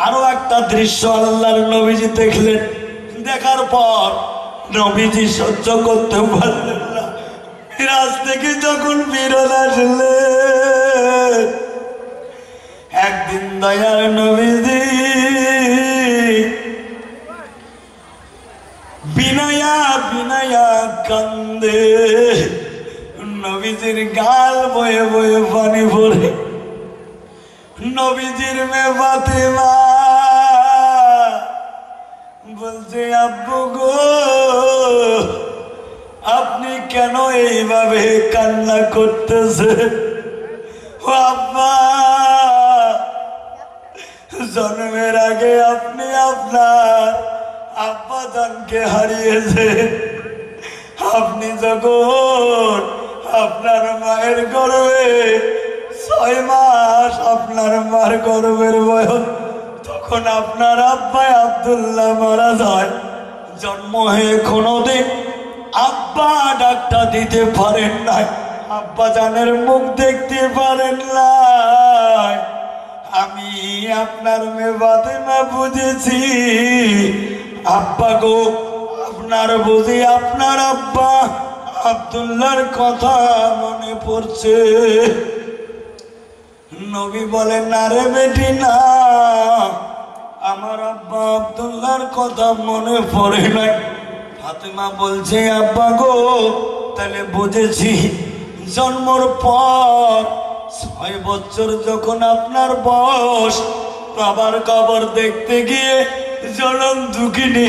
আরো একটা দৃশ্য আল্লাহর নবীজি দেখলেন। দেখার পর নবীজি সহ্য করতে পারলেন না। মিরাজ থেকে যখন ফিরত আসলেন, একদিন দয়ার নবীজি বিনয়া বিনয়া কান্দে। নবীজির গাল বয়ে বয়ে পানি পড়ে। নবীজির মেয়ে ফাতেমা বলছে, আব্বু গো, আপনি কেন এইভাবে কান্না করতেছে? ও আব্বা, জন্মের আগে আপনি আপনার আব্বা জানকে হারিয়েছে। আপনি যখন আপনার মায়ের গর্ভে 6 মাস আপনার মার গর্ভের বয়স, তখন আপনার আব্বা আব্দুল্লাহ মারা যায়। জন্ম হয়ে কোনোদিন আব্বা ডাকটা দিতে পারেন নাই, আব্বা জানের মুখ দেখতে পারেন নাই। আমি আপনার মেয়ে ফাতেমা বুঝেছি, আব্বা গো, আপনার বুঝি আপনার আব্বা আব্দুল্লাহর কথা মনে পড়ছে। নবী বলেন, না রে বেটি না, আমার আব্বা আব্দুল্লাহর কথা মনে পড়ে নাই। ফাতেমা বলছে, আব্বা গো, তাহলে বুঝেছি, জন্মর পর 6 বছর যখন আপনার বয়স, বাবার কবর দেখতে গিয়ে জনম দুঃখিনী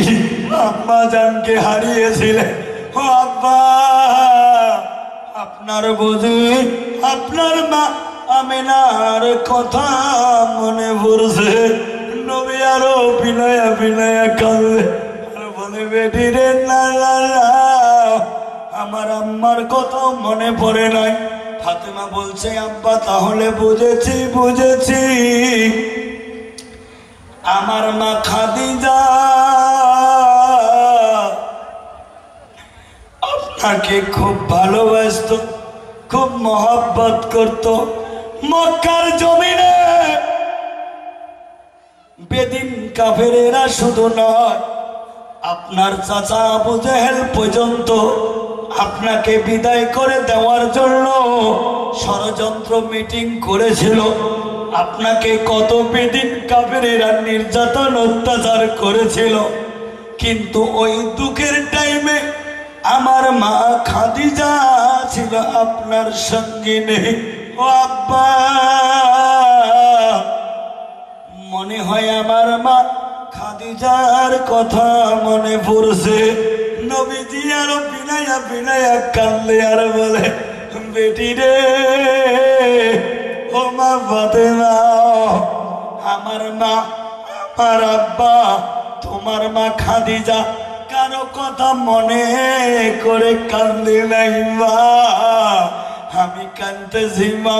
আম্মা জানকে হারিয়েছিলেন। ও আব্বা, আপনার বুঝি আপনার মা আমিনার কথা মনে পড়ছে। নবী আরো বিনয়া বিনয়া কাঁদে আর বলে, বেটি রে, না না না, আমার আম্মার কথা মনে পড়ে নাই। ফাতেমা বলছে, আব্বা তাহলে বুঝেছি বুঝেছি, আমার মা খাদিজা আপনাকে খুব ভালোবাসতো, খুব মহব্বত করত। মক্কার জমিনে বেদিন কাফেরেরা শুধু নয়, আপনার চাচা আবু জেহেল পর্যন্ত আপনাকে বিদায় করে দেওয়ার জন্য ষড়যন্ত্র মিটিং করেছিল। আপনাকে কত বেদিন কাফেরেরা নির্যাতন অত্যাচার করেছিল, কিন্তু ওই দুঃখের টাইমে আমার মা খাদিজা ছিল আপনার সঙ্গিনী। ও আব্বা, মনে হয় আমার মা খাদিজার কথা মনে পড়ছে। নবীজি আরো বিনয়া বিনয়া কান্দে আর বলে, বেটি রে, ও মা ফাতেমা, আমার মা, আমার আব্বা, তোমার মা খাদিজা কারো কথা মনে করে কান্দে নাই মা, আমি কান্দতেছি মা।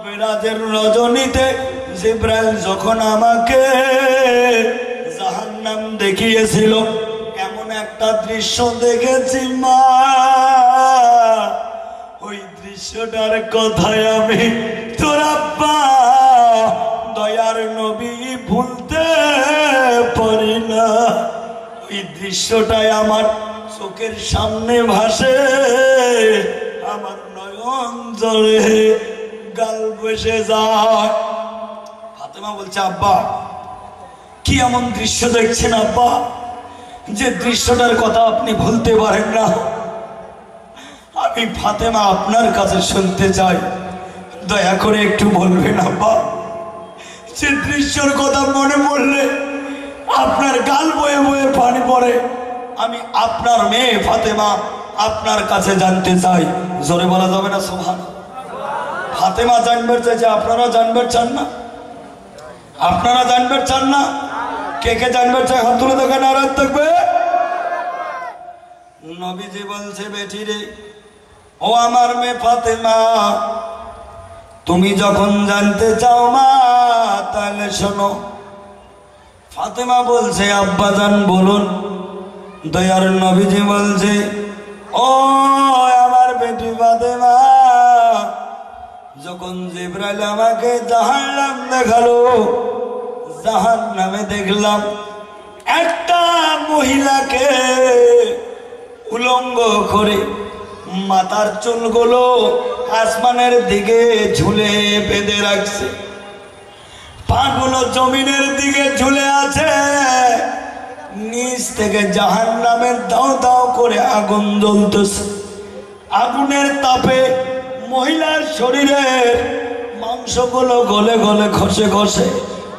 মিরাজের রজনীতে জিবরাইল যখন আমাকে জাহান্নাম দেখিয়েছিল, এমন একটা দৃশ্য দেখেছি মা, ওই দৃশ্যটার কথায় আমি তোর আব্বা দয়ার নবী ভুলতে পারি না। ওই দৃশ্যটাই আমার চোখের সামনে ভাসে, আমার নয়ন জলে গাল বসে যায়। ফাতেমা বলছে, আব্বা কি এমন দৃশ্য দেখছেন আব্বা, যে দৃশ্যটার কথা আপনি ভুলতে পারেন না? আমি ফাতেমা আপনার কাছে শুনতে চাই, দয়া করে একটু বলবেন আব্বা, যে দৃশ্যর কথা মনে পড়লে আপনার গাল বয়ে বয়ে পানি পড়ে। আমি আপনার মেয়ে ফাতেমা আপনার কাছে জানতে চাই। জোরে বলা যাবে না সুবহান? ফাতেমা জানবে চাইছে, আপনারা জানবে চান না? আপনারা জানবে চান না? কে কে জানবে চাই হাত তুলে দেখেন, আর থাকবে। নবীজি বলছে, বেটি রে, ও আমার মেয়ে ফাতেমা, তুমি যখন জানতে চাও মা, তাহলে শোনো। ফাতেমা বলছে, আব্বা জান বলুন। দয়ার নবীজি বলছে, ও আমার বেটি ফাতেমা, যখন জিবরাইল আমাকে জাহান্নাম দেখালো, জাহান্নামে দেখলাম একটা মহিলাকে উলঙ্গ করে মাথার চুলগুলো আসমানের দিকে ঝুলে বেঁধে রাখছে, পাগুলো জমিনের দিকে ঝুলে আছে, নিচ থেকে জাহান্নামের দাও দাও করে আগুন জ্বলতেছে। আগুনের তাপে মহিলার শরীরের মাংসগুলো গলে গলে খসে খসে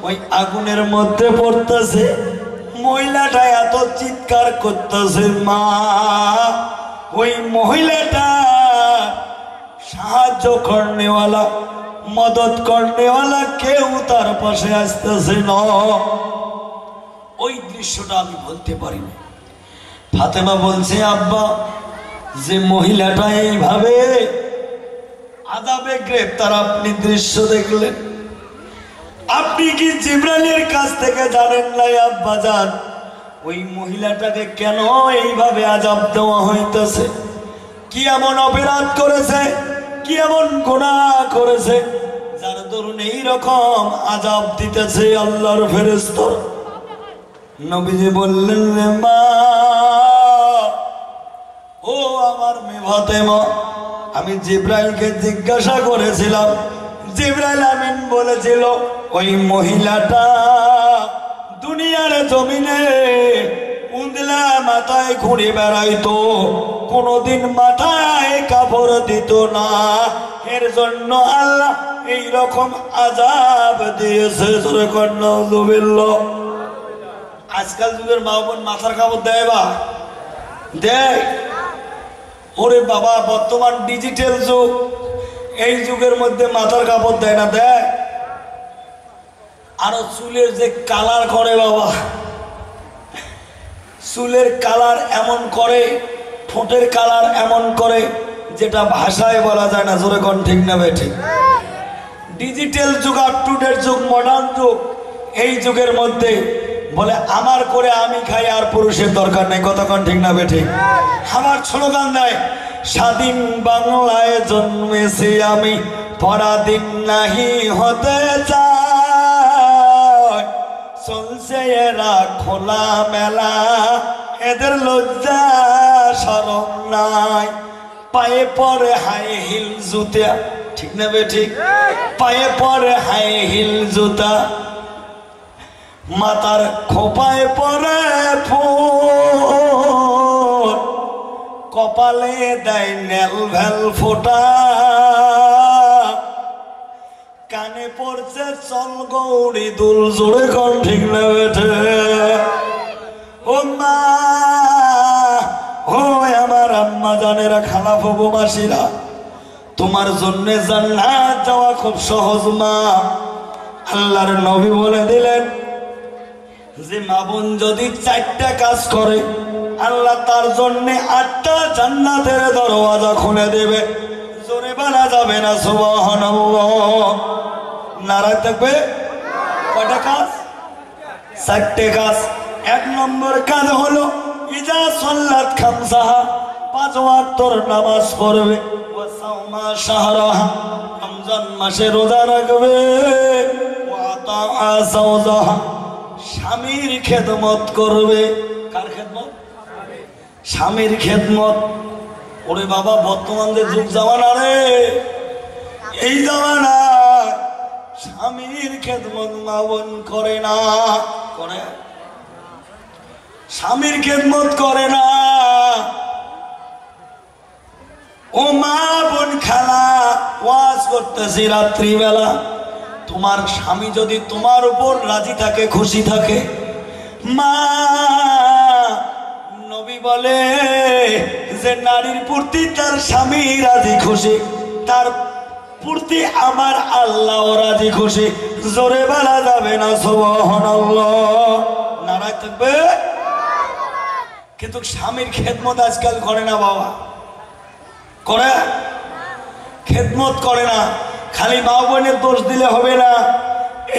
ওই আগুনের মধ্যে পড়তেছে। মহিলাটা এত চিৎকার করতেছে, মা। ওই মহিলাটা সাহায্য করনেওয়ালা, মদত করনেওয়ালা কেউ তার পাশে আসতেছে না। ওই দৃশ্যটা আমি বলতে পারিনি। ফাতেমা বলছে, আব্বা, যে মহিলাটা এইভাবে আযাবে গ্রেফতার আপনি দৃশ্য দেখলেন, আপনি কি জিবরাইলের কাছ থেকে জানেন নাই আব্বা জান ওই মহিলাটাকে কেন এইভাবে আযাব দেওয়া হইতেছে? কি এমন অপরাধ করেছে, কি এমন গুনাহ করেছে যার দরুন এইরকম আযাব দিতেছে আল্লাহর ফেরেশতা? নবীজি বললেন, রে মা, ও আমার মেয়ে ফাতেমা, আমি জিবরাইলকে জিজ্ঞাসা করেছিলাম, জিবরাইল আমিন বলেছিল ওই মহিলাটা দুনিয়ার জমিনে উন্দলা মাথায় ঘুরে বেড়াইতো, কোনদিন মাথায় কাপড় দিত না, এর জন্য আল্লাহ এইরকম আযাব দিয়েছে। আজকাল যুগের মা বোন মাথার কাপড় দেয় বা দেয়? ওরে বাবা, বর্তমান ডিজিটাল যুগ, এই যুগের মধ্যে মাথার কাপড় দেয় না? দেয়। আরো চুলের যে কালার করে বাবা, চুলের কালার এমন করে, ঠোঁটের কালার এমন করে যেটা ভাষায় বলা যায় না। জোরে কোন ঠিক না বেঠিক? ডিজিটাল যুগ, আপ টু ডেট যুগ, মডার্ন যুগ, এই যুগের মধ্যে বলে আমার করে আমি খাই, আর পুরুষের দরকার নেই। কতক্ষণ ঠিক না বেঠিক? আমার স্লোগান দেয়, স্বাধীন বাংলায় জন্মেছি আমি, পরাধীন নাহি হতে চাই, চলছে এরা খোলা মেলা, এদের লজ্জা শরম নাই, পায়ে পরে হাই হিল জুতা, ঠিক না বেঠিক? পায়ে পরে হাই হিল জুতা, মাথার খোপায় পরে ফুল, কপালে দেয় নেল ভেল ফোটা, কানে পড়ছে চল গৌরী দুল। জোরে কোন ঠিক না বেঠে? ও মা, ও আমার আম্মা জানেরা, খালা ফুফু মাসিরা, তোমার জন্য জান্নাত যাওয়া খুব সহজ মা। আল্লাহর নবী বলে দিলেন যে মা বোন যদি 4টা কাজ করে আল্লাহ তার জন্য 8টা জান্নাতের দরওয়াজা খুলে দেবে। জোরে বলা যাবে না সুবহানাল্লাহ? নারায় থাকবে। কয়টা কাজ? 4টে কাজ। 1 নম্বর কাজ হলো ইজা সাল্লাত খামসাহা, 5 ওয়াক্তের নামাজ পড়বে, ওয়া সাওমা শাহরাহা, রমজান মাসে রোজা রাখবে, ওয়া আতা যাওজাহা, স্বামীর খেদমত করবে। কার খেদমত? স্বামীর খেদমত। ওরে বাবা, বর্তমান যে যুগ জামানা রে, এই জামানা স্বামীর খেদমত মা বোন করে না। করে? স্বামীর খেদমত করে না। ও মা বোন খালা, ওয়াজ করতেছি রাত্রিবেলা, তোমার স্বামী যদি তোমার উপর রাজি থাকে, খুশি থাকে, মা, নবী বলে যে নারীর প্রতি তার স্বামী রাজি খুশি, তার প্রতি আমার আল্লাহ রাজি খুশি। জোরে বলা যাবে না সুবহানাল্লাহ? নারায় থাকবে। কিন্তু স্বামীর খেদমত আজকাল করে না বাবা। করে? খেদমত করে না। খালি মা বোনের দোষ দিলে হবে না,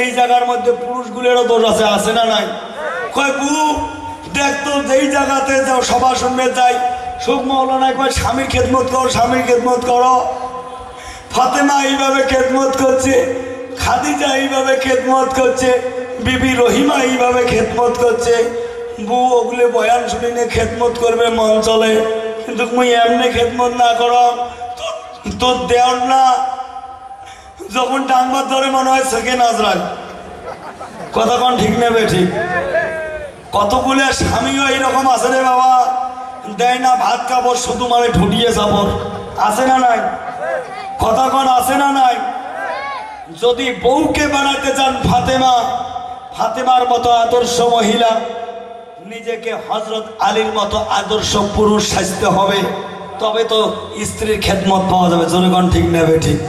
এই জায়গার মধ্যে পুরুষগুলোরও দোষ আছে। আছে না নাই? কয় বু দেখতো, যেই জায়গাতে যাও সভা শুনবে যাই, সুখ মৌলানা কয় স্বামীর খেদমত করো, স্বামীর খেদমত করো। ফাতেমা এইভাবে খেদমত করছে, খাদিজা এইভাবে খেদমত করছে, বিবি রহিমা এইভাবে খেদমত করছে, বউ ওগুলো বয়ান শুনিনে খেদমত করবে মন চলে, কিন্তু মুই এমনি খেদমত না করো তোর দেওয়ার না যখন ডাঙ্গার ধরে মনে হয় সেকেন্ড আজরাল। কথা কোন ঠিক নেবে ঠিক? কতগুলো স্বামীও এইরকম আছে রে বাবা, দেয় না ভাত কাপড়, শুধু মানে ঢুটিয়ে চাপড়, আছে না নাই? কথা কোন আছে না নাই? যদি বউকে বানাতে চান ফাতেমা, ফাতেমার মতো আদর্শ মহিলা, নিজেকে হযরত আলীর মতো আদর্শ পুরুষ সাজতে হবে, তবে তো স্ত্রীর খেদমত পাওয়া যাবে। জোরে কোন ঠিক নেবে ঠিক?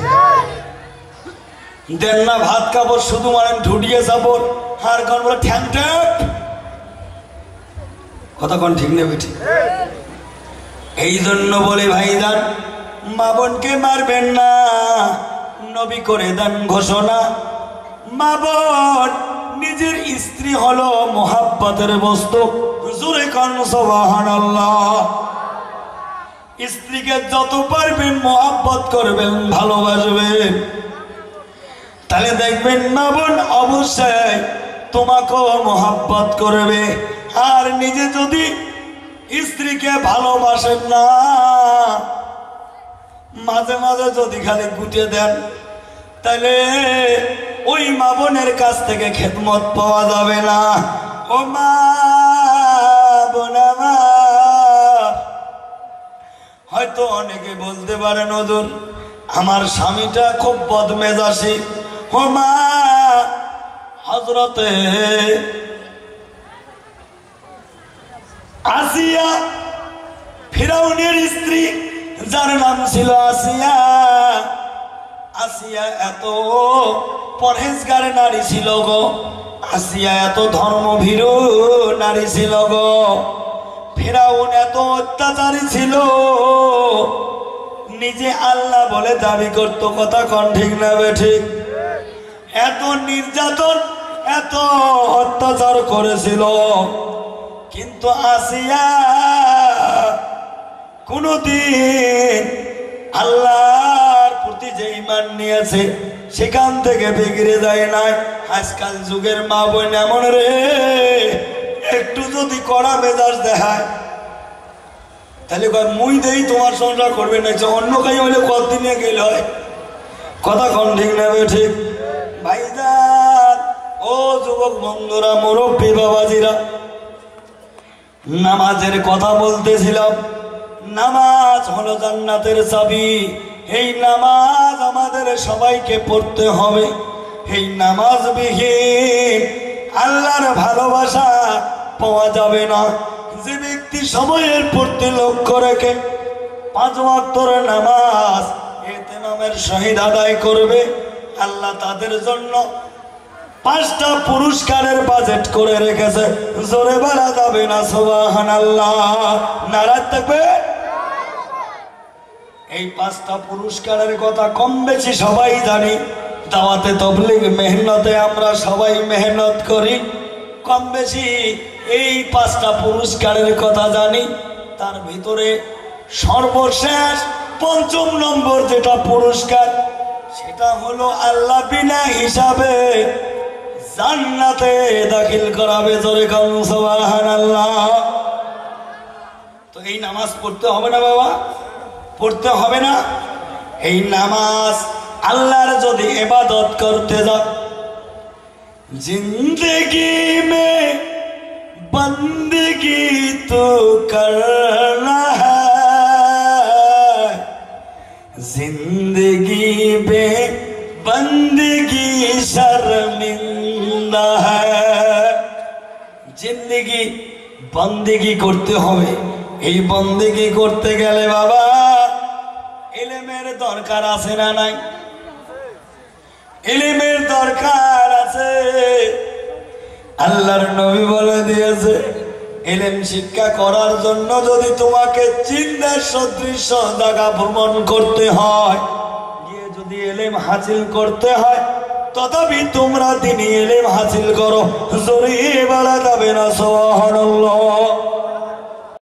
দেন না ভাত কাপড়, শুধু মানে ঢুটিয়ে চাপড়, আর কোন বলে ঠ্যাং ট্যাপ। কথা কোন ঠিক নেবে ঠিক? এই জন্য বলে ভাইজান, মা বোনকে মারবেন না, নবী করে দেন ঘোষণা, মা বোন নিজের স্ত্রী হলো মোহাব্বতের বস্তু। জোরে কোন সুবহানাল্লাহ। স্ত্রীকে যত পারবেন মোহাব্বত করবেন, ভালোবাসবেন, তাহলে দেখবেন মা বোন অবশ্যই তোমাকেও মোহাব্বত করবে। আর নিজে যদি স্ত্রীকে ভালোবাসেন না, মাঝে মাঝে যদি খালি গুটিয়ে দেন, তাহলে ওই মা বোনের কাছ থেকে খেদমত পাওয়া যাবে না। ও মা বোন আমার, হয়তো অনেকে বলতে পারেন হুজুর আমার স্বামীটা খুব বদমেজাজি। ও মা, হযরতে আসিয়া ফিরাউনের স্ত্রী, যার নাম ছিল আসিয়া, আসিয়া এত পরহেজগার নারী ছিল গো, আসিয়া এত ধর্মভীরু নারী ছিল গো, ফিরাউন এত অত্যাচারী ছিল, নিজে আল্লাহ বলে দাবি করত। কথা কোন ঠিক না ঠিক? এত নির্যাতন, এত অত্যাচার করেছিল, কিন্তু আসিয়া কোনদিন আল্লাহর প্রতি যে ঈমান নিয়েছে সেখান থেকে বিগড়ে যায় নাই। আজকাল যুগের মা বোন এমন রে, একটু যদি কড়া মেজাজ দেখায় তাহলে মুই দেই তোমার সংসার করবে না, অন্য কাজ হলে কতদিনে গেল হয়। কথা কোন ঠিক নেবে ঠিক? ভাইজান, ও যুবক বন্ধুরা, মুরব্বী বাবাজিরা, নামাজের কথা বলতেছিলাম। নামাজ হলো জান্নাতের চাবি। এই নামাজ আমাদের সবাইকে পড়তে হবে। এই নামাজ বিহীন আল্লাহর ভালোবাসা পাওয়া যাবে না। যে ব্যক্তি সময়ের প্রতি লক্ষ্য রেখে 5 ওয়াক্তের নামাজ ইহতিমামের সহিত আদায় করবে, আল্লাহ তাদের জন্য 5টা পুরস্কারের বাজেট করে রেখেছে। জোরে বলা যাবে না সুবহানাল্লাহ? নারাজ থাকবে। এই 5টা পুরস্কারের কথা কম বেশি সবাই জানি। দাওয়াতে তাবলীগ মেহনতে আমরা সবাই মেহনত করি, কম বেশি এই 5টা পুরস্কারের কথা জানি। তার ভিতরে সর্বশেষ 5ম নম্বর যেটা পুরস্কার, সেটা হলো আল্লাহ বিনা হিসাবে জান্নাতে দাখিল করাবে। জোরে কোন সুবহানাল্লাহ? তো এই নামাজ পড়তে হবে না বাবা? পড়তে হবে না? এই নামাজ আল্লাহর যদি ইবাদত করতে যাও, जिंदगी में बंदगी तो करना है, जिंदगी में बंदगी शर्मिंदा है। जिंदगी बंदगी করতে হবে। এই বন্দেগি করতে গেলে বাবা ইলমের দরকার আছে না নাই? ইলমের দরকার আছে। আল্লাহর নবী বলে দিয়েছে, ইলম শিক্ষা করার জন্য যদি তোমাকে চিন্তার সদৃশ জায়গা ভ্রমণ করতে হয়, গিয়ে যদি ইলম হাসিল করতে হয়, তথাপি তোমরা দিনী ইলম হাসিল করো। জোরে বলা যাবে না সুবহানাল্লাহ?